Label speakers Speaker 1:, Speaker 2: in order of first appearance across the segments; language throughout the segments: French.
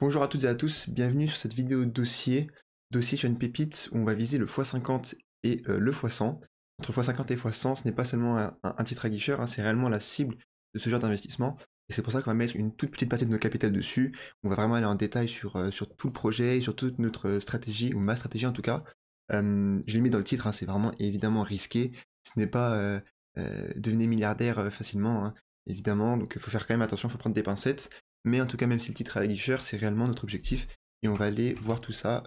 Speaker 1: Bonjour à toutes et à tous, bienvenue sur cette vidéo dossier sur une pépite où on va viser le x50 et le x100. Entre x50 et x100, ce n'est pas seulement un titre aguicheur, hein, c'est réellement la cible de ce genre d'investissement. Et c'est pour ça qu'on va mettre une toute petite partie de nos capital dessus. On va vraiment aller en détail sur tout le projet, sur toute notre stratégie, ou ma stratégie en tout cas. Je l'ai mis dans le titre, hein, c'est vraiment évidemment risqué. Ce n'est pas devenir milliardaire facilement, hein, évidemment, donc il faut faire quand même attention, il faut prendre des pincettes. Mais en tout cas, même si le titre est aguicheur, c'est réellement notre objectif et on va aller voir tout ça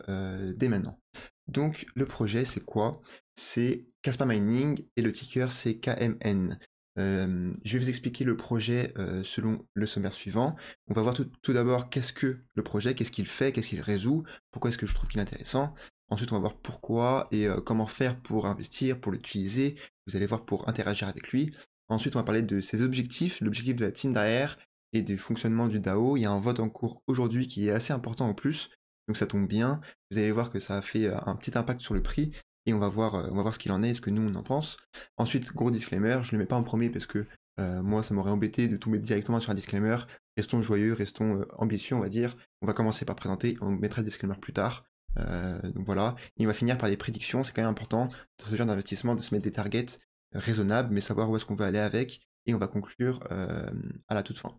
Speaker 1: dès maintenant. Donc le projet c'est quoi? C'est Kaspa Mining et le ticker c'est KMN. Je vais vous expliquer le projet selon le sommaire suivant. On va voir tout d'abord qu'est-ce que le projet, qu'est-ce qu'il fait, qu'est-ce qu'il résout, pourquoi est-ce que je trouve qu'il est intéressant. Ensuite on va voir pourquoi et comment faire pour investir, pour l'utiliser. Vous allez voir pour interagir avec lui. Ensuite on va parler de ses objectifs, l'objectif de la team derrière, et du fonctionnement du DAO. Il y a un vote en cours aujourd'hui qui est assez important en plus, donc ça tombe bien. Vous allez voir que ça a fait un petit impact sur le prix, et on va voir ce qu'il en est, ce que nous on en pense. Ensuite, gros disclaimer, je ne le mets pas en premier parce que moi ça m'aurait embêté de tout mettre directement sur un disclaimer. Restons joyeux, restons ambitieux on va dire. On va commencer par présenter, on mettra le disclaimer plus tard. Donc voilà, et on va finir par les prédictions, c'est quand même important dans ce genre d'investissement de se mettre des targets raisonnables, mais savoir où est-ce qu'on veut aller avec, et on va conclure à la toute fin.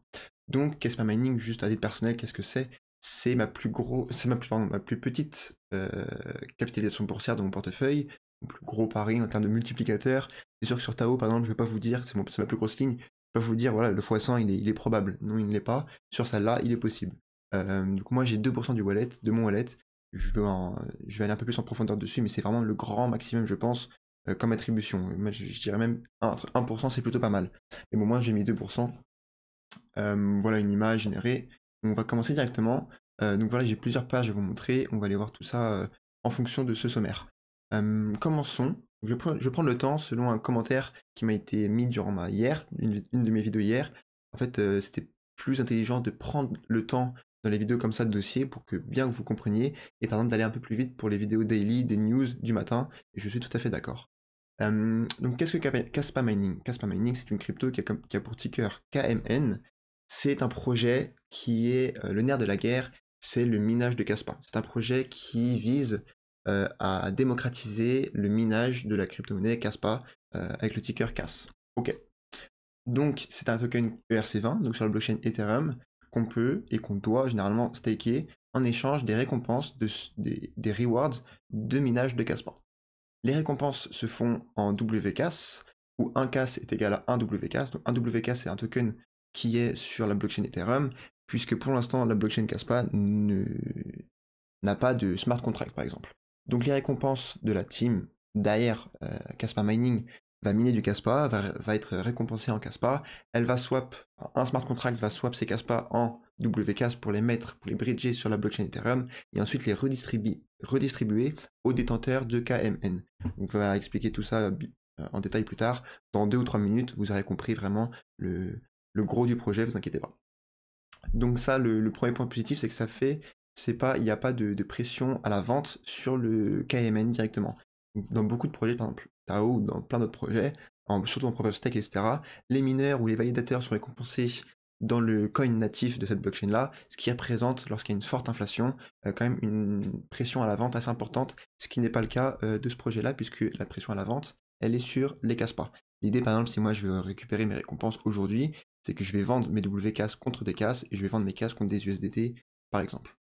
Speaker 1: Donc, Kaspa Mining, juste à titre personnel, qu'est-ce que c'est? C'est ma plus petite capitalisation boursière de mon portefeuille, mon plus gros pari en termes de multiplicateur. C'est sûr que sur Tao, par exemple, je vais pas vous dire, c'est ma plus grosse ligne, je vais pas vous dire, voilà, le x100, il est probable. Non, il ne l'est pas. Sur celle-là, il est possible. Donc moi, j'ai 2% du wallet, de mon wallet. Je vais aller un peu plus en profondeur dessus, mais c'est vraiment le grand maximum, je pense, comme attribution. Moi, je dirais même entre 1%, c'est plutôt pas mal. Mais bon, moi, j'ai mis 2%. Voilà une image générée. On va commencer directement. Donc voilà, j'ai plusieurs pages à vous montrer. On va aller voir tout ça en fonction de ce sommaire. Commençons. Je vais prendre le temps selon un commentaire qui m'a été mis durant une de mes vidéos hier. En fait, c'était plus intelligent de prendre le temps dans les vidéos comme ça de dossier pour que bien que vous compreniez, et par exemple d'aller un peu plus vite pour les vidéos daily, des news du matin, et je suis tout à fait d'accord. Donc qu'est-ce que Kaspa Mining? Kaspa Mining, c'est une crypto qui a pour ticker KMN. C'est un projet qui est le nerf de la guerre, c'est le minage de Kaspa. C'est un projet qui vise à démocratiser le minage de la crypto-monnaie Kaspa avec le ticker KAS. Ok. Donc c'est un token ERC20, donc sur la blockchain Ethereum, qu'on peut et qu'on doit généralement staker en échange des récompenses, des rewards de minage de Kaspa. Les récompenses se font en WCAS, où 1 CAS est égal à 1 WCAS. Donc 1 WCAS, c'est un token qui est sur la blockchain Ethereum, puisque pour l'instant, la blockchain Kaspa n'a pas de smart contract, par exemple. Donc les récompenses de la team derrière Kaspa Mining va miner du Kaspa, va être récompensée en Kaspa. Elle va swap, un smart contract va swap ces Kaspa en WCAS pour les mettre, pour les bridger sur la blockchain Ethereum, et ensuite les redistribuer aux détenteurs de KMN. On va expliquer tout ça en détail plus tard. Dans 2 ou 3 minutes, vous aurez compris vraiment le gros du projet, vous inquiétez pas. Donc ça, le premier point positif, c'est que il n'y a pas de pression à la vente sur le KMN directement. Dans beaucoup de projets, par exemple Tao ou dans plein d'autres projets, surtout en Proof of Stake, etc., les mineurs ou les validateurs sont récompensés dans le coin natif de cette blockchain-là, ce qui représente, lorsqu'il y a une forte inflation, quand même une pression à la vente assez importante, ce qui n'est pas le cas de ce projet-là, puisque la pression à la vente, elle est sur les Kaspa. L'idée, par exemple, si moi je veux récupérer mes récompenses aujourd'hui, c'est que je vais vendre mes WCAS contre des CAS et je vais vendre mes CAS contre des USDT, par exemple.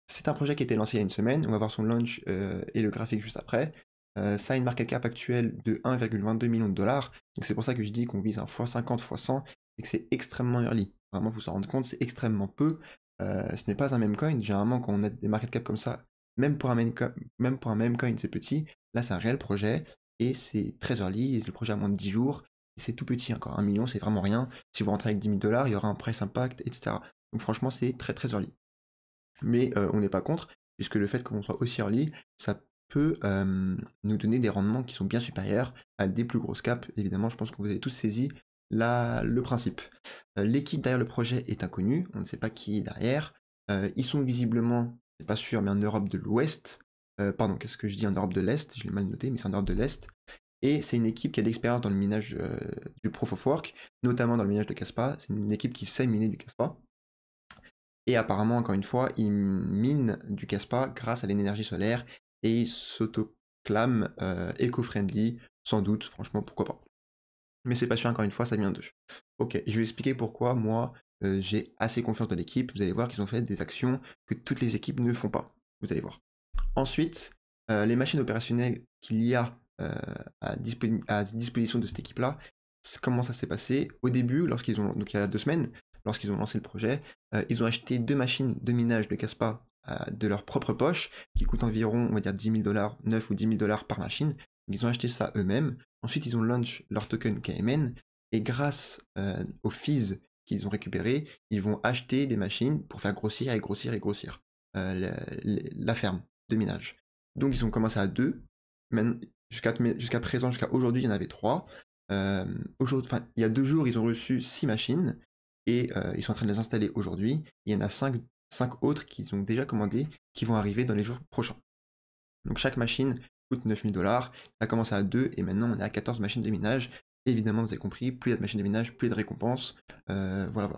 Speaker 1: C'est un projet qui a été lancé il y a une semaine, on va voir son launch et le graphique juste après. Ça a une market cap actuelle de 1,22 million de dollars, donc c'est pour ça que je dis qu'on vise un x50, x100, et que c'est extrêmement early. Vraiment, vous vous en rendre compte, c'est extrêmement peu. Ce n'est pas un meme coin, généralement quand on a des market cap comme ça, même pour un meme coin, c'est petit. Là, c'est un réel projet, et c'est très early, le projet a moins de 10 jours, et c'est tout petit encore. 1 million, c'est vraiment rien. Si vous rentrez avec 10 000 dollars, il y aura un price impact, etc. Donc franchement, c'est très très early. Mais on n'est pas contre, puisque le fait qu'on soit aussi early, ça peut nous donner des rendements qui sont bien supérieurs à des plus grosses caps. Évidemment, je pense que vous avez tous saisi le principe. L'équipe derrière le projet est inconnue, on ne sait pas qui est derrière. Ils sont visiblement, c'est pas sûr, mais en Europe de l'Ouest. Pardon, qu'est-ce que je dis en Europe de l'Est? Je l'ai mal noté, mais c'est en Europe de l'Est. Et c'est une équipe qui a de l'expérience dans le minage du Proof of Work, notamment dans le minage de Kaspa. C'est une équipe qui sait miner du Kaspa. Et apparemment, encore une fois, ils minent du Caspa grâce à l'énergie solaire et ils s'autoclament éco-friendly, sans doute, franchement, pourquoi pas. Mais c'est pas sûr, encore une fois, ça vient d'eux. Ok, je vais expliquer pourquoi moi j'ai assez confiance dans l'équipe. Vous allez voir qu'ils ont fait des actions que toutes les équipes ne font pas. Vous allez voir. Ensuite, les machines opérationnelles qu'il y a à disposition de cette équipe-là, comment ça s'est passé? Au début, donc il y a 2 semaines, lorsqu'ils ont lancé le projet, ils ont acheté 2 machines de minage de Caspa de leur propre poche, qui coûtent environ, on va dire, 10 000 $, 9 ou 10 000 $ par machine. Ils ont acheté ça eux-mêmes. Ensuite, ils ont launch leur token KMN, et grâce aux fees qu'ils ont récupérés, ils vont acheter des machines pour faire grossir et grossir et grossir la ferme de minage. Donc ils ont commencé à 2, jusqu'à présent, jusqu'à aujourd'hui, il y en avait 3. Il y a 2 jours, ils ont reçu 6 machines, et ils sont en train de les installer aujourd'hui. Il y en a 5 autres qu'ils ont déjà commandées, qui vont arriver dans les jours prochains. Donc chaque machine coûte 9 000 $, ça a commencé à 2, et maintenant on est à 14 machines de minage. Évidemment, vous avez compris, plus il y a de machines de minage, plus il y a de récompenses. Voilà.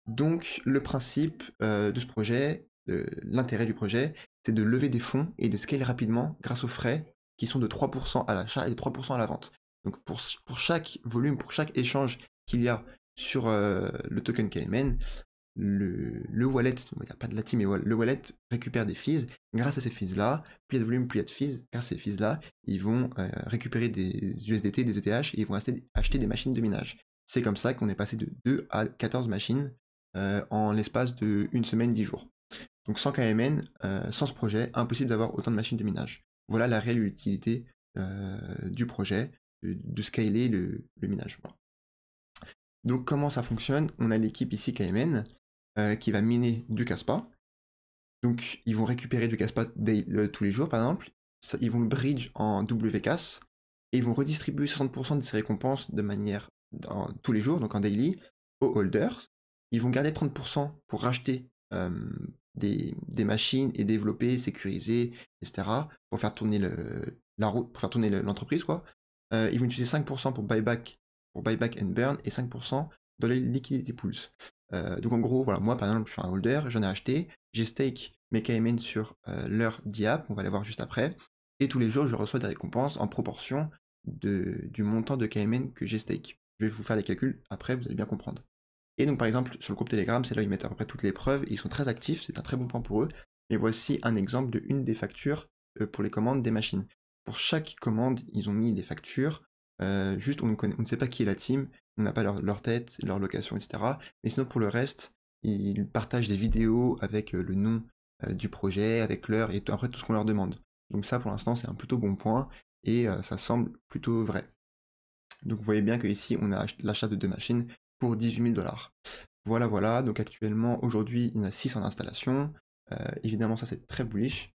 Speaker 1: Donc le principe de ce projet, l'intérêt du projet, c'est de lever des fonds et de scaler rapidement grâce aux frais qui sont de 3% à l'achat et de 3% à la vente. Donc pour chaque volume, pour chaque échange qu'il y a sur le token KMN, le wallet, on va dire pas de la team, mais le wallet récupère des fees. Grâce à ces fees-là, plus il y a de volume, plus il y a de fees. Grâce à ces fees-là, ils vont récupérer des USDT, des ETH, et ils vont acheter des machines de minage. C'est comme ça qu'on est passé de 2 à 14 machines en l'espace de 1 semaine, 10 jours. Donc sans KMN, sans ce projet, impossible d'avoir autant de machines de minage. Voilà la réelle utilité du projet, de scaler le minage. Voilà. Donc comment ça fonctionne? On a l'équipe ici KMN qui va miner du Caspa. Donc ils vont récupérer du Caspa tous les jours par exemple. Ils vont le bridge en WCAS et ils vont redistribuer 60% de ces récompenses de manière tous les jours, donc en daily, aux holders. Ils vont garder 30% pour racheter des machines et développer, sécuriser, etc. pour faire tourner l'entreprise, quoi. Ils vont utiliser 5% pour buyback and burn et 5% dans les liquidity pools. Donc en gros, voilà, moi par exemple, je suis un holder, j'en ai acheté, j'ai stake mes KMN sur leur DApp, on va les voir juste après, et tous les jours je reçois des récompenses en proportion du montant de KMN que j'ai stake. Je vais vous faire les calculs après, vous allez bien comprendre. Et donc par exemple, sur le groupe Telegram, c'est là où ils mettent à peu près toutes les preuves, et ils sont très actifs, c'est un très bon point pour eux. Mais voici un exemple de une des factures pour les commandes des machines. Pour chaque commande, ils ont mis les factures, juste on ne sait pas qui est la team, on n'a pas leur tête, leur location, etc. Mais sinon pour le reste, ils partagent des vidéos avec le nom du projet, avec l'heure, et après tout ce qu'on leur demande. Donc ça pour l'instant c'est un plutôt bon point, et ça semble plutôt vrai. Donc vous voyez bien qu'ici on a l'achat de 2 machines pour 18 000 $. Voilà, donc actuellement, aujourd'hui, il y en a 6 en installation. Évidemment, ça c'est très bullish.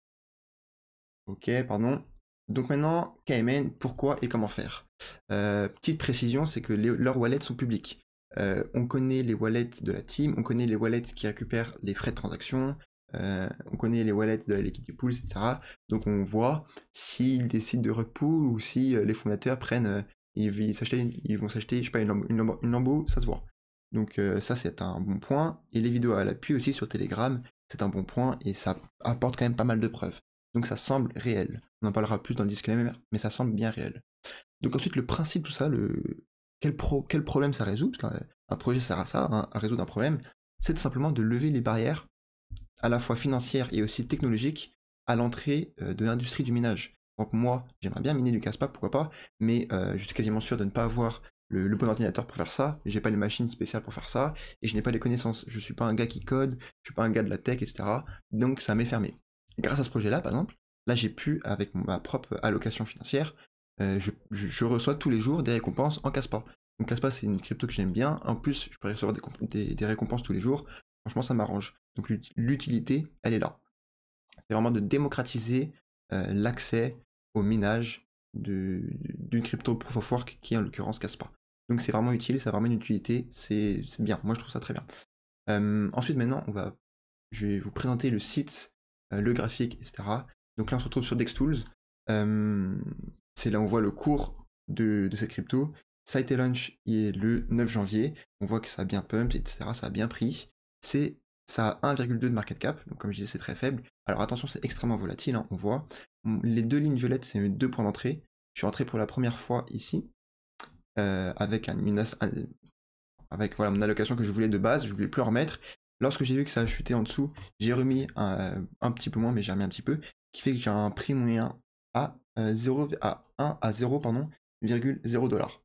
Speaker 1: Ok, pardon. Donc maintenant, KMN, pourquoi et comment faire? Petite précision, c'est que leurs wallets sont publics. On connaît les wallets de la team, on connaît les wallets qui récupèrent les frais de transaction, on connaît les wallets de la liquidity pool, etc. Donc on voit s'ils décident de rug pool ou si les fondateurs prennent, ils vont s'acheter, je sais pas, une Lambo, ça se voit. Donc ça c'est un bon point. Et les vidéos à l'appui aussi sur Telegram, c'est un bon point et ça apporte quand même pas mal de preuves. Donc ça semble réel. On en parlera plus dans le disclaimer, mais ça semble bien réel. Donc ensuite le principe, tout ça, quel problème ça résout, parce qu'un projet sert à ça, à résoudre un problème, c'est simplement de lever les barrières à la fois financières et aussi technologiques à l'entrée de l'industrie du minage. Donc moi, j'aimerais bien miner du Caspa, pourquoi pas, mais je suis quasiment sûr de ne pas avoir le bon ordinateur pour faire ça, j'ai pas les machines spéciales pour faire ça, et je n'ai pas les connaissances. Je suis pas un gars qui code, je suis pas un gars de la tech, etc. Donc ça m'est fermé. Grâce à ce projet-là, par exemple, là j'ai pu, avec ma propre allocation financière, je reçois tous les jours des récompenses en Caspa. Donc Caspa c'est une crypto que j'aime bien, en plus je peux recevoir des récompenses tous les jours, franchement ça m'arrange. Donc l'utilité, elle est là. C'est vraiment de démocratiser l'accès au minage d'une crypto proof of work qui est en l'occurrence Caspa. Donc c'est vraiment utile, ça a vraiment une utilité, c'est bien, moi je trouve ça très bien. Ensuite maintenant, je vais vous présenter le site, le graphique, etc. Donc là on se retrouve sur DexTools. C'est là où on voit le cours de cette crypto. Ça a été launch le 9 janvier. On voit que ça a bien pump, etc. Ça a bien pris. C'est ça a 1,2 de market cap, donc comme je disais, c'est très faible. Alors attention, c'est extrêmement volatile, hein, on voit. Les deux lignes violettes, c'est mes deux points d'entrée. Je suis entré pour la première fois ici, avec avec voilà, mon allocation que je voulais de base, je voulais plus en remettre. Lorsque j'ai vu que ça a chuté en dessous, j'ai remis un petit peu moins, mais j'ai remis un petit peu, qui fait que j'ai un prix moyen à 0, à 1 à 0, pardon, 0,0 $.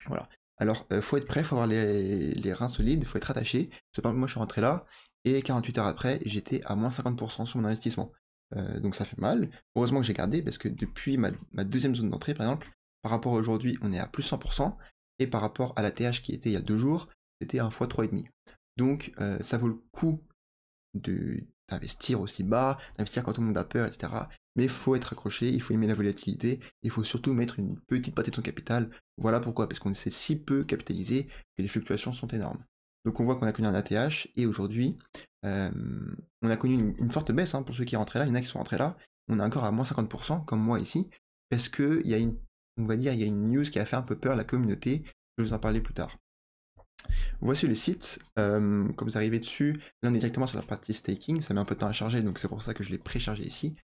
Speaker 1: Voilà. Alors, faut être prêt, faut avoir les reins solides, faut être attaché. Moi, je suis rentré là, et 48 heures après, j'étais à moins 50% sur mon investissement. Donc ça fait mal. Heureusement que j'ai gardé, parce que depuis ma deuxième zone d'entrée, par exemple, par rapport à aujourd'hui, on est à plus 100%, et par rapport à la TH qui était il y a 2 jours, c'était un fois 3,5. Donc ça vaut le coup d'investir aussi bas, d'investir quand tout le monde a peur, etc. Mais il faut être accroché, il faut aimer la volatilité, il faut surtout mettre une petite partie de son capital. Voilà pourquoi, parce qu'on s'est si peu capitalisé que les fluctuations sont énormes. Donc on voit qu'on a connu un ATH, et aujourd'hui, on a connu une forte baisse, hein, pour ceux qui rentraient là, il y en a qui sont rentrés là, on est encore à moins 50%, comme moi ici, parce qu'il y a on va dire, il y a une news qui a fait un peu peur à la communauté, je vais vous en parler plus tard. Voici le site, comme vous arrivez dessus, là on est directement sur la partie staking, ça met un peu de temps à charger, donc c'est pour ça que je l'ai préchargé ici.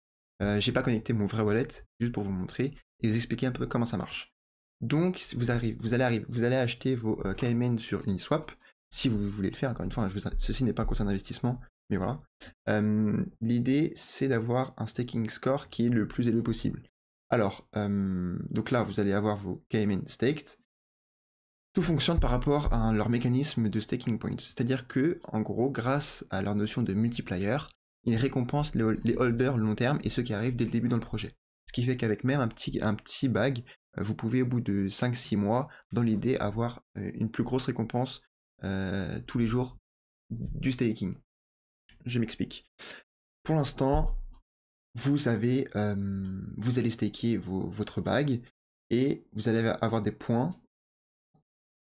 Speaker 1: J'ai pas connecté mon vrai wallet, juste pour vous montrer, et vous expliquer un peu comment ça marche. Donc vous allez acheter vos KMN sur Uniswap, si vous voulez le faire, encore une fois, ceci n'est pas un conseil d'investissement, mais voilà. L'idée c'est d'avoir un staking score qui est le plus élevé possible. Alors, donc là vous allez avoir vos KMN staked. Tout fonctionne par rapport à leur mécanisme de staking points. C'est-à-dire que, en gros, grâce à leur notion de multiplier, ils récompensent les holders long terme et ceux qui arrivent dès le début dans le projet. Ce qui fait qu'avec même un petit bag, vous pouvez au bout de 5-6 mois, dans l'idée, avoir une plus grosse récompense tous les jours du staking. Je m'explique. Pour l'instant, vous allez staker votre bag et vous allez avoir des points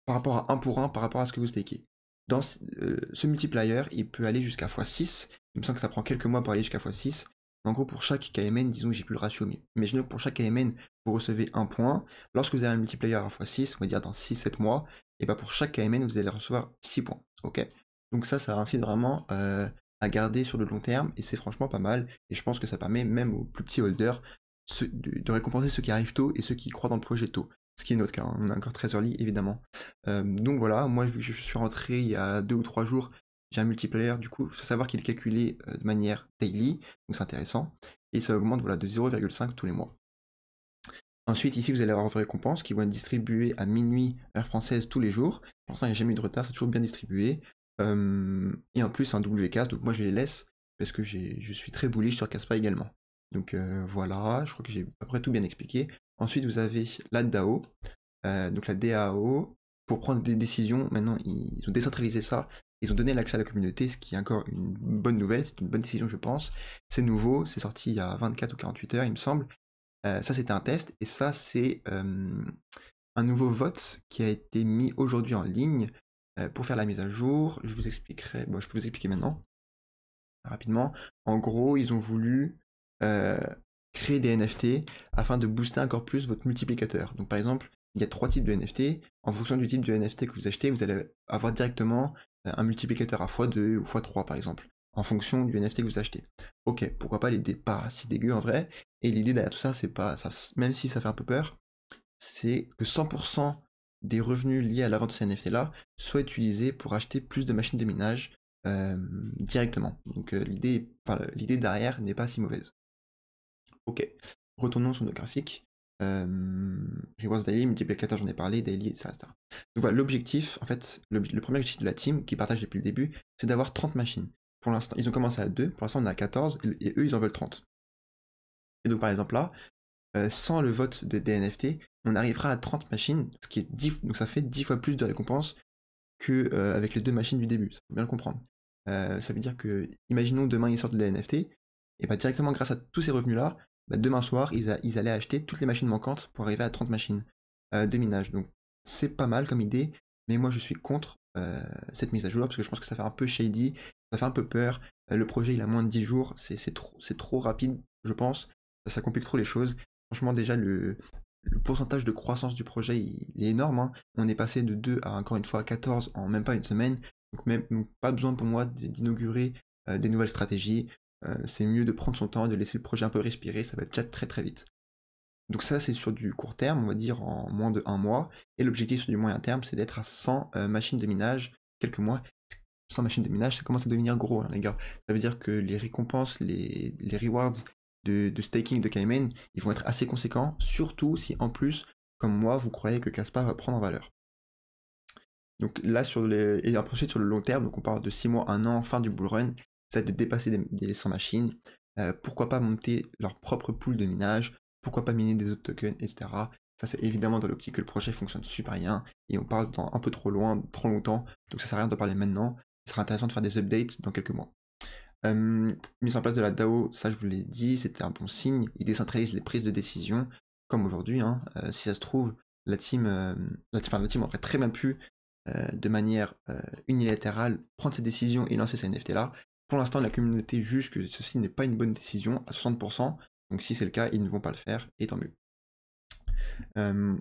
Speaker 1: par rapport à 1 pour 1 par rapport à ce que vous stakez. Dans ce multiplier, il peut aller jusqu'à x6. Il me semble que ça prend quelques mois pour aller jusqu'à x6. En gros, pour chaque KMN, disons que j'ai plus le ratio, mais imaginez que pour chaque KMN, vous recevez 1 point. Lorsque vous avez un multiplier à x6, on va dire dans 6-7 mois, et bah pour chaque KMN, vous allez recevoir 6 points. Ok. Donc ça incite vraiment à garder sur le long terme, et c'est franchement pas mal. Et je pense que ça permet même aux plus petits holders de récompenser ceux qui arrivent tôt et ceux qui croient dans le projet tôt. Ce qui est notre cas, hein. On est encore très early évidemment. Donc voilà, moi vu que je suis rentré il y a 2 ou 3 jours, j'ai un multiplier, du coup, il faut savoir qu'il est calculé de manière daily, donc c'est intéressant, et ça augmente voilà, de 0,5 tous les mois. Ensuite, ici, vous allez avoir vos récompenses qui vont être distribuées à minuit, heure française, tous les jours. Pour l'instant, il n'y a jamais eu de retard, c'est toujours bien distribué. Et en plus, un WK, donc moi je les laisse, parce que je suis très bullish sur Kaspa également. Donc voilà, je crois que j'ai à peu près tout bien expliqué. Ensuite, vous avez la DAO. Donc la DAO, pour prendre des décisions, maintenant ils ont décentralisé ça, ils ont donné l'accès à la communauté, ce qui est encore une bonne nouvelle, c'est une bonne décision je pense. C'est nouveau, c'est sorti il y a 24 ou 48 heures il me semble. Ça c'était un test, et ça c'est un nouveau vote qui a été mis aujourd'hui en ligne pour faire la mise à jour. Je vous expliquerai, bon je peux vous expliquer maintenant, rapidement. En gros, ils ont voulu créer des NFT afin de booster encore plus votre multiplicateur. Donc par exemple, il y a 3 types de NFT. En fonction du type de NFT que vous achetez, vous allez avoir directement un multiplicateur à x2 ou x3 par exemple, en fonction du NFT que vous achetez. Ok, pourquoi pas, l'idée pas si dégueu en vrai. Et l'idée derrière tout ça, c'est pas ça, même si ça fait un peu peur, c'est que 100% des revenus liés à la vente de ces NFT là soient utilisés pour acheter plus de machines de minage directement. Donc l'idée derrière n'est pas si mauvaise. Ok, retournons sur nos graphiques. Rewards Daily, multiplicateur, j'en ai parlé, Daily, etc. Donc voilà, l'objectif, en fait, le premier objectif de la team, qui partage depuis le début, c'est d'avoir 30 machines. Pour l'instant, ils ont commencé à 2, pour l'instant on est à 14, et eux ils en veulent 30. Et donc par exemple là, sans le vote des NFT, on arrivera à 30 machines, ce qui est 10, donc ça fait 10 fois plus de récompenses que avec les 2 machines du début, ça faut bien le comprendre. Ça veut dire que, imaginons demain ils sortent les NFT, et bah directement grâce à tous ces revenus là, bah, demain soir ils allaient acheter toutes les machines manquantes pour arriver à 30 machines de minage. Donc c'est pas mal comme idée, mais moi je suis contre cette mise à jour parce que je pense que ça fait un peu shady, ça fait un peu peur. Le projet il a moins de 10 jours, c'est trop rapide je pense, ça complique trop les choses. Franchement déjà le pourcentage de croissance du projet il est énorme, hein. On est passé de 2 à encore une fois 14 en même pas une semaine. Donc pas besoin pour moi d'inaugurer des nouvelles stratégies. C'est mieux de prendre son temps, de laisser le projet un peu respirer, ça va déjà très très vite. Donc ça, c'est sur du court terme, on va dire en moins de 1 mois. Et l'objectif sur du moyen terme, c'est d'être à 100 machines de minage quelques mois. 100 machines de minage, ça commence à devenir gros, hein, les gars. Ça veut dire que les récompenses, les rewards de staking de Cayman, ils vont être assez conséquents, surtout si en plus, comme moi, vous croyez que Caspa va prendre en valeur. Donc là, et ensuite sur le long terme, donc on parle de 6 mois, 1 an, fin du bull run, ça va être de dépasser des 100 machines. Pourquoi pas monter leur propre pool de minage, pourquoi pas miner des autres tokens, etc. Ça, c'est évidemment dans l'optique que le projet fonctionne super bien, et on parle dans un peu trop loin, trop longtemps, donc ça sert à rien de parler maintenant. Ce sera intéressant de faire des updates dans quelques mois. Mise en place de la DAO, ça je vous l'ai dit, c'était un bon signe. Il décentralise les prises de décision, comme aujourd'hui. Hein. Si ça se trouve, la team aurait très bien pu, de manière unilatérale, prendre ses décisions et lancer ces NFT-là. Pour l'instant, la communauté juge que ceci n'est pas une bonne décision à 60%. Donc si c'est le cas, ils ne vont pas le faire, et tant mieux.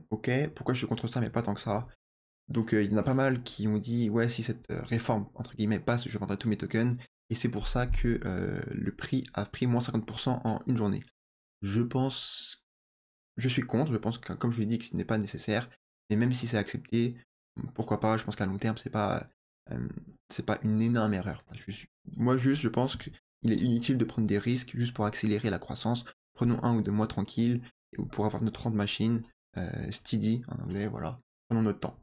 Speaker 1: Ok, pourquoi je suis contre ça, mais pas tant que ça. Donc il y en a pas mal qui ont dit ouais, si cette réforme entre guillemets passe, je vendrai tous mes tokens, et c'est pour ça que le prix a pris moins 50% en une journée. Je suis contre, je pense que comme je l'ai dit que ce n'est pas nécessaire, mais même si c'est accepté, pourquoi pas, je pense qu'à long terme c'est pas une énorme erreur. Moi juste je pense qu'il est inutile de prendre des risques juste pour accélérer la croissance. Prenons 1 ou 2 mois tranquille, et pour avoir nos 30 machines, steady en anglais, voilà, prenons notre temps.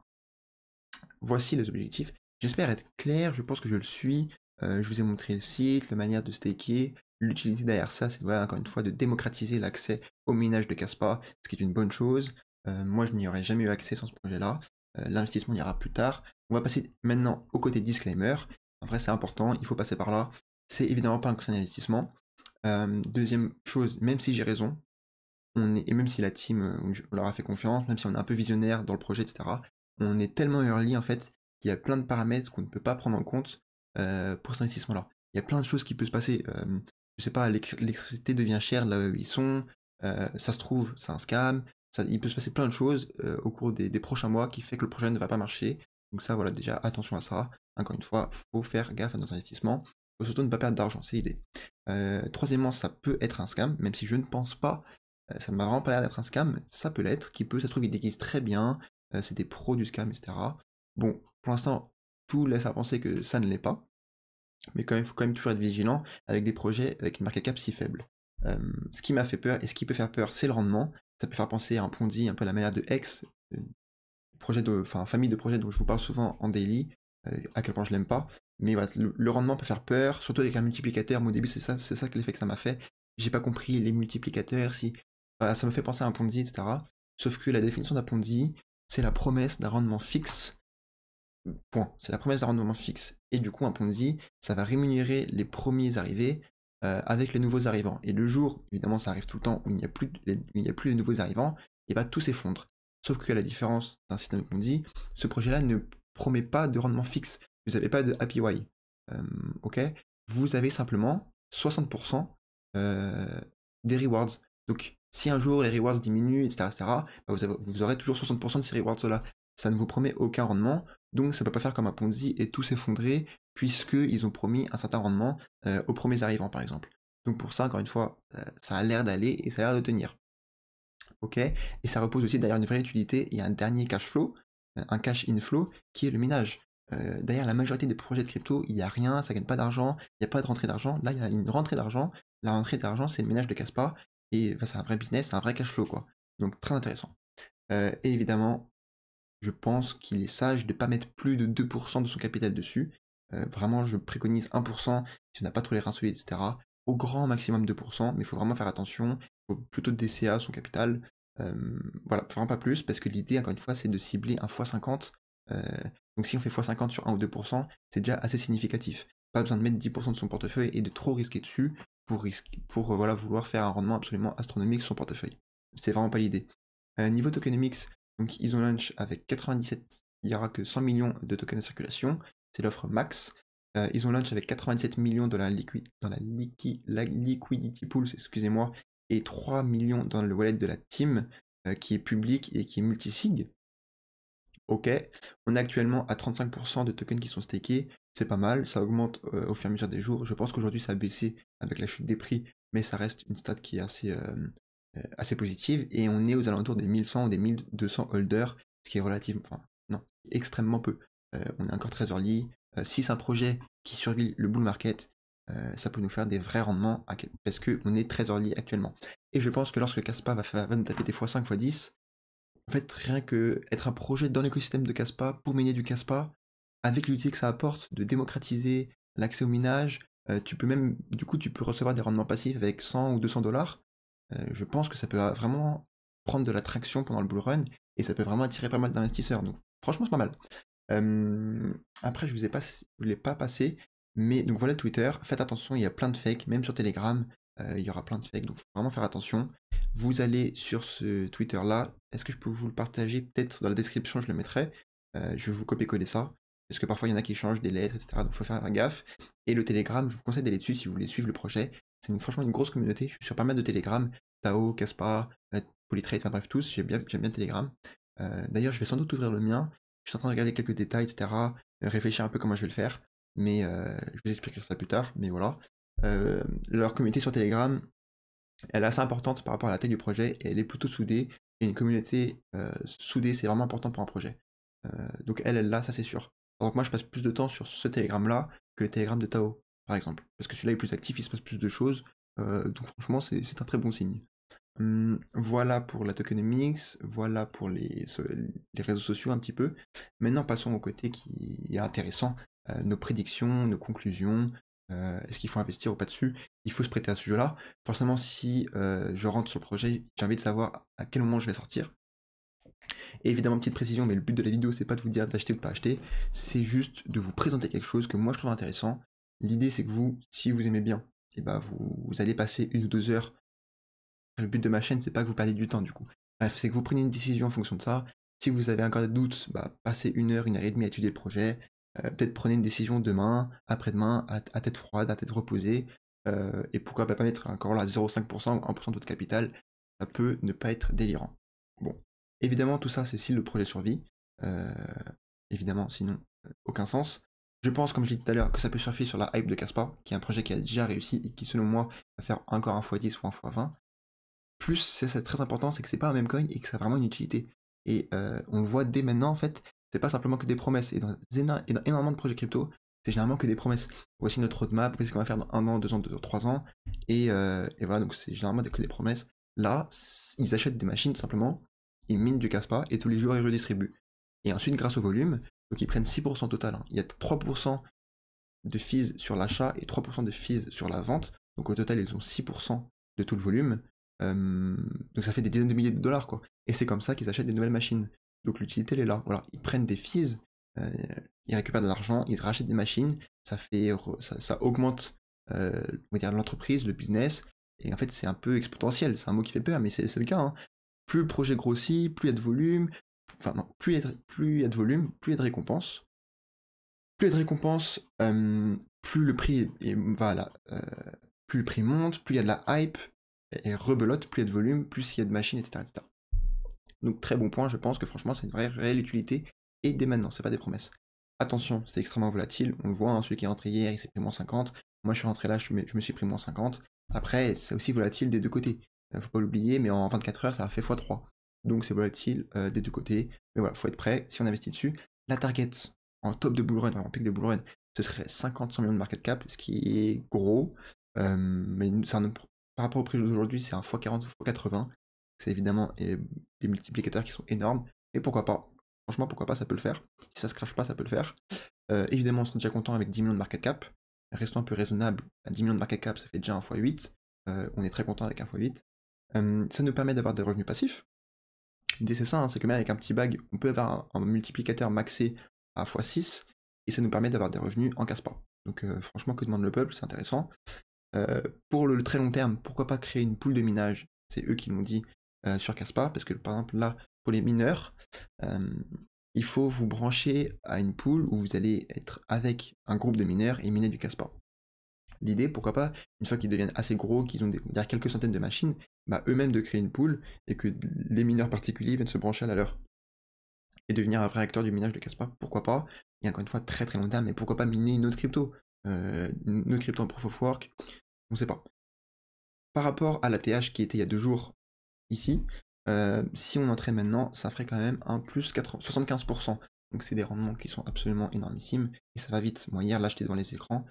Speaker 1: Voici les objectifs. J'espère être clair, je pense que je le suis. Je vous ai montré le site, la manière de staker. L'utilité derrière ça, c'est voilà, encore une fois de démocratiser l'accès au minage de Caspa, ce qui est une bonne chose. Moi, je n'y aurais jamais eu accès sans ce projet-là. L'investissement ira plus tard. On va passer maintenant au côté disclaimer. En vrai, c'est important, il faut passer par là. C'est évidemment pas un conseil d'investissement. Deuxième chose, même si j'ai raison, et même si la team, on leur a fait confiance, même si on est un peu visionnaire dans le projet, etc., on est tellement early en fait qu'il y a plein de paramètres qu'on ne peut pas prendre en compte pour cet investissement-là. Il y a plein de choses qui peuvent se passer. Je sais pas, l'électricité devient chère là où ils sont, ça se trouve, c'est un scam, il peut se passer plein de choses au cours des prochains mois qui fait que le projet ne va pas marcher. Donc ça, voilà, déjà, attention à ça. Encore une fois, faut faire gaffe à nos investissements. Faut surtout ne pas perdre d'argent, c'est l'idée. Troisièmement, ça peut être un scam, même si je ne pense pas, ça ne m'a vraiment pas l'air d'être un scam, ça peut l'être, ça se trouve, ils déguisent très bien, c'est des pros du scam, etc. Bon, pour l'instant, tout laisse à penser que ça ne l'est pas, mais quand même, il faut quand même toujours être vigilant avec des projets avec une market cap si faible. Ce qui m'a fait peur, et ce qui peut faire peur, c'est le rendement. Ça peut faire penser à un Ponzi, un peu à la manière de X, famille de projets dont je vous parle souvent en daily, à quel point je l'aime pas. Mais voilà, le rendement peut faire peur, surtout avec un multiplicateur. Moi, au début, c'est ça l'effet que ça m'a fait. J'ai pas compris les multiplicateurs, ça me fait penser à un Ponzi, etc. Sauf que la définition d'un Ponzi, c'est la promesse d'un rendement fixe. Point. C'est la promesse d'un rendement fixe. Et du coup, un Ponzi, ça va rémunérer les premiers arrivés avec les nouveaux arrivants. Et le jour, évidemment, ça arrive tout le temps où il n'y a plus les nouveaux arrivants, et bah tout s'effondre. Sauf que la différence d'un système Ponzi, ce projet-là ne promet pas de rendement fixe. Vous n'avez pas de APY. Ok. Vous avez simplement 60% des rewards. Donc, si un jour les rewards diminuent, etc., bah, vous aurez toujours 60% de ces rewards-là. Ça ne vous promet aucun rendement, donc ça ne peut pas faire comme un Ponzi et tout s'effondrer, puisqu'ils ont promis un certain rendement aux premiers arrivants, par exemple. Donc pour ça, encore une fois, ça a l'air d'aller et ça a l'air de tenir. Ok. Et ça repose aussi derrière une vraie utilité. Il y a un dernier cash flow, un cash inflow, qui est le minage. Derrière la majorité des projets de crypto, il n'y a rien, ça gagne pas d'argent, il n'y a pas de rentrée d'argent. Là, il y a une rentrée d'argent. La rentrée d'argent, c'est le minage de Caspa. Et c'est un vrai business, c'est un vrai cash flow, quoi. Donc très intéressant. Et évidemment, je pense qu'il est sage de ne pas mettre plus de 2% de son capital dessus. Vraiment, je préconise 1% si on n'a pas trop les reins solides, etc. Au grand maximum 2%, mais il faut vraiment faire attention. Il faut plutôt DCA son capital. Voilà, vraiment pas plus, parce que l'idée, encore une fois, c'est de cibler un x50. Donc si on fait x50 sur 1 ou 2%, c'est déjà assez significatif. Pas besoin de mettre 10% de son portefeuille et de trop risquer dessus pour voilà, vouloir faire un rendement absolument astronomique sur son portefeuille. C'est vraiment pas l'idée. Niveau tokenomics, donc ils ont launch avec 97, il n'y aura que 100 millions de tokens de circulation, c'est l'offre max. Ils ont launch avec 97 millions dans la liquidity pool, excusez-moi, et 3 millions dans le wallet de la team, qui est public et qui est multisig. Ok, on est actuellement à 35% de tokens qui sont stakés. c'est pas mal, ça augmente au fur et à mesure des jours. Je pense qu'aujourd'hui ça a baissé avec la chute des prix, mais ça reste une stat qui est assez positive, et on est aux alentours des 1100 ou des 1200 holders, ce qui est relativement, enfin non, extrêmement peu. On est encore très early. Si c'est un projet qui survit le bull market, ça peut nous faire des vrais rendements parce qu'on est très early actuellement. Et je pense que lorsque Caspa va nous taper des x5, x10, en fait, rien que être un projet dans l'écosystème de Caspa pour miner du Caspa, avec l'utilité que ça apporte de démocratiser l'accès au minage, tu peux même, du coup, tu peux recevoir des rendements passifs avec 100 ou 200 dollars. Je pense que ça peut vraiment prendre de la traction pendant le bull run, et ça peut vraiment attirer pas mal d'investisseurs. Donc, franchement, c'est pas mal. Après, je vous l'ai pas passé, mais donc voilà Twitter. Faites attention, il y a plein de fakes, même sur Telegram, il y aura plein de fakes, donc faut vraiment faire attention. Vous allez sur ce Twitter-là. Est-ce que je peux vous le partager? Peut-être dans la description, je le mettrai. Je vais vous copier-coller ça, parce que parfois il y en a qui changent des lettres, etc. Donc il faut faire gaffe. Et le Telegram, je vous conseille d'aller dessus si vous voulez suivre le projet. C'est franchement une grosse communauté. Je suis sur pas mal de Telegram. Tao, Caspa, Polytrade, enfin bref, tous. J'aime bien Telegram. D'ailleurs, je vais sans doute ouvrir le mien. Je suis en train de regarder quelques détails, etc. Réfléchir un peu comment je vais le faire. Mais je vous expliquerai ça plus tard. Mais voilà. Leur communauté sur Telegram, elle est assez importante par rapport à la taille du projet, et elle est plutôt soudée. Et une communauté soudée, c'est vraiment important pour un projet. Donc elle là, ça c'est sûr. Donc moi, je passe plus de temps sur ce Telegram-là que le Telegram de Tao, par exemple. Parce que celui-là est plus actif, il se passe plus de choses. Donc franchement, c'est un très bon signe. Voilà pour la tokenomics, voilà pour les réseaux sociaux un petit peu. Maintenant, passons au côté qui est intéressant, nos prédictions, nos conclusions. Est-ce qu'il faut investir ou pas dessus? Il faut se prêter à ce jeu-là. Forcément, si je rentre sur le projet, j'ai envie de savoir à quel moment je vais sortir. Et évidemment, petite précision, mais le but de la vidéo, c'est pas de vous dire d'acheter ou de pas acheter, c'est juste de vous présenter quelque chose que moi je trouve intéressant. L'idée, c'est que vous, si vous aimez bien, et bah vous allez passer 1 ou 2 heures. Le but de ma chaîne, c'est pas que vous perdiez du temps du coup. Bref, c'est que vous preniez une décision en fonction de ça. Si vous avez encore des doutes, bah, passez 1 heure et demie à étudier le projet. Peut-être prenez une décision demain, après-demain, à tête froide, à tête reposée. Et pourquoi pas mettre encore là 0,5% ou 1% de votre capital. Ça peut ne pas être délirant. Bon, évidemment, tout ça, c'est si le projet survit. Évidemment, sinon, aucun sens. Je pense, comme je l'ai dit tout à l'heure, que ça peut surfer sur la hype de Caspa, qui est un projet qui a déjà réussi et qui, selon moi, va faire encore un x10 ou un x20. Plus c'est très important, c'est que c'est pas un meme coin et que ça a vraiment une utilité. Et on le voit dès maintenant, en fait, c'est pas simplement que des promesses. Et dans énormément de projets crypto, c'est généralement que des promesses. Voici notre roadmap, voici ce qu'on va faire dans 1 an, 2 ans, 3 ans. Et voilà, donc c'est généralement que des promesses. Là, ils achètent des machines tout simplement, ils minent du Caspa et tous les jours ils redistribuent. Et ensuite, grâce au volume, donc ils prennent 6% total. Il y a 3% de fees sur l'achat et 3% de fees sur la vente. Donc au total, ils ont 6% de tout le volume. Donc ça fait des dizaines de milliers de dollars, quoi. Et c'est comme ça qu'ils achètent des nouvelles machines. Donc l'utilité, elle est là. Voilà, ils prennent des fees, ils récupèrent de l'argent, ils rachètent des machines, ça augmente on va dire, l'entreprise, le business, et en fait c'est un peu exponentiel. C'est un mot qui fait peur, mais c'est le cas, hein. Plus le projet grossit, plus il y a de volume, enfin non, plus il y a de volume, plus il y a de récompenses. Plus il y a de récompenses, plus le prix voilà, plus le prix monte, plus il y a de la hype, et rebelote, plus il y a de volume, plus il y a de machines, etc., etc. Donc très bon point, je pense que franchement c'est une vraie réelle utilité, et dès maintenant, c'est pas des promesses. Attention, c'est extrêmement volatile, on le voit, hein, celui qui est rentré hier, il s'est pris moins 50, moi je suis rentré là, je me suis pris moins 50, après c'est aussi volatile des deux côtés, faut pas l'oublier, mais en 24 heures ça a fait x3, donc c'est volatile des deux côtés, mais voilà, faut être prêt, si on investit dessus. La target, en top de bullrun, en pic de bullrun, ce serait 50-100 millions de market cap, ce qui est gros, mais par rapport au prix d'aujourd'hui, c'est un x40, x80, c'est évidemment des multiplicateurs qui sont énormes, et pourquoi pas, franchement pourquoi pas, ça peut le faire, si ça se crache pas, ça peut le faire. Évidemment on sera déjà content avec 10 millions de market cap, restons un peu raisonnable, à 10 millions de market cap ça fait déjà un x8, on est très content avec un x8, ça nous permet d'avoir des revenus passifs. L'idée c'est ça, hein, c'est que même avec un petit bag, on peut avoir un multiplicateur maxé à x6, et ça nous permet d'avoir des revenus en casse pas. Donc franchement, que demande le peuple, c'est intéressant. Pour le très long terme, pourquoi pas créer une pool de minage? C'est eux qui l'ont dit sur Caspa, parce que par exemple là, pour les mineurs, il faut vous brancher à une pool où vous allez être avec un groupe de mineurs et miner du Caspa. L'idée, pourquoi pas, une fois qu'ils deviennent assez gros, qu'ils ont quelques centaines de machines, bah, eux-mêmes de créer une pool et que les mineurs particuliers viennent se brancher à la leur. Et devenir un vrai acteur du minage de Caspa, pourquoi pas. et encore une fois, très très long terme, mais pourquoi pas miner une autre crypto? Une autre crypto en proof of work, on sait pas. Par rapport à l'ATH qui était il y a 2 jours ici, si on entrait maintenant, ça ferait quand même un plus 75%. Donc c'est des rendements qui sont absolument énormissimes, et ça va vite. Moi hier, là, j'étais devant les écrans,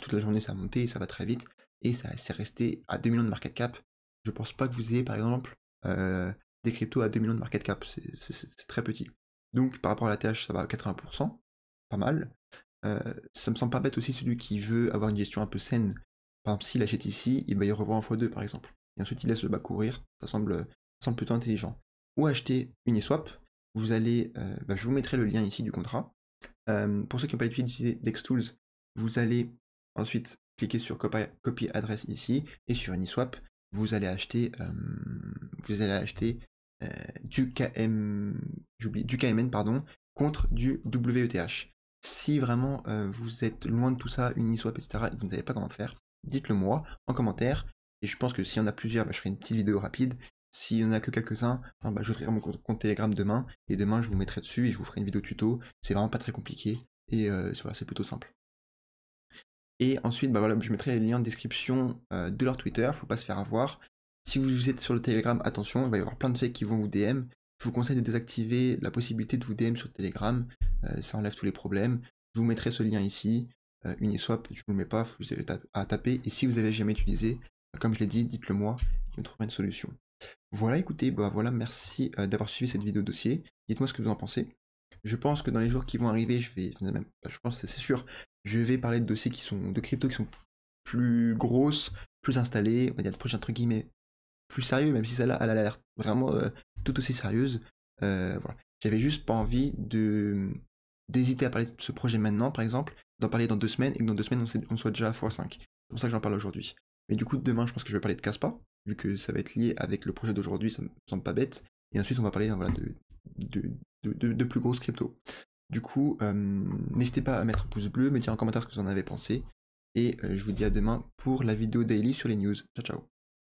Speaker 1: toute la journée ça a monté, et ça va très vite, et ça c'est resté à 2 millions de market cap. Je pense pas que vous ayez, par exemple, des cryptos à 2 millions de market cap, c'est très petit. Donc par rapport à l'ATH, ça va à 80%, pas mal. Ça me semble pas bête aussi celui qui veut avoir une gestion un peu saine. Par exemple, s'il achète ici, il va y revoir en x2 par exemple. Et ensuite il laisse le bas courir, ça semble plutôt intelligent. Ou acheter Uniswap, vous allez, je vous mettrai le lien ici du contrat. Pour ceux qui n'ont pas l'habitude d'utiliser DexTools, vous allez ensuite cliquer sur copy adresse ici, et sur Uniswap, vous allez acheter, du KMN pardon, contre du WETH. Si vraiment vous êtes loin de tout ça, Uniswap, etc., et que vous ne savez pas comment faire, dites-le moi en commentaire. Et je pense que s'il y en a plusieurs, je ferai une petite vidéo rapide. S'il n'y en a que quelques-uns, j'ouvrirai mon compte Telegram demain, et demain je vous mettrai dessus et je vous ferai une vidéo tuto. C'est vraiment pas très compliqué, et voilà, c'est plutôt simple. Et ensuite, je mettrai les liens en description de leur Twitter, faut pas se faire avoir. Si vous êtes sur le Telegram, attention, il va y avoir plein de fakes qui vont vous DM. Je vous conseille de désactiver la possibilité de vous DM sur Telegram, ça enlève tous les problèmes. Je vous mettrai ce lien ici, Uniswap, je vous le mets pas, vous avez à taper. Et si vous avez jamais utilisé, comme je l'ai dit, dites-le moi, je me trouverai une solution. Voilà, écoutez, voilà, merci d'avoir suivi cette vidéo dossier. Dites-moi ce que vous en pensez. Je pense que dans les jours qui vont arriver, je pense c'est sûr, je vais parler de dossiers de crypto qui sont plus grosses, plus installées, on va dire de projets entre guillemets plus sérieux, même si celle-là, elle a l'air vraiment tout aussi sérieuse. Voilà. J'avais juste pas envie d'hésiter à parler de ce projet maintenant, par exemple, d'en parler dans 2 semaines, et que dans 2 semaines, on soit déjà à x5. C'est pour ça que j'en parle aujourd'hui. Mais du coup, demain, je pense que je vais parler de Caspa, vu que ça va être lié avec le projet d'aujourd'hui, ça me semble pas bête. Et ensuite, on va parler voilà, de plus grosses cryptos. Du coup, n'hésitez pas à mettre un pouce bleu, me dire en commentaire ce que vous en avez pensé. Et je vous dis à demain pour la vidéo daily sur les news. Ciao, ciao.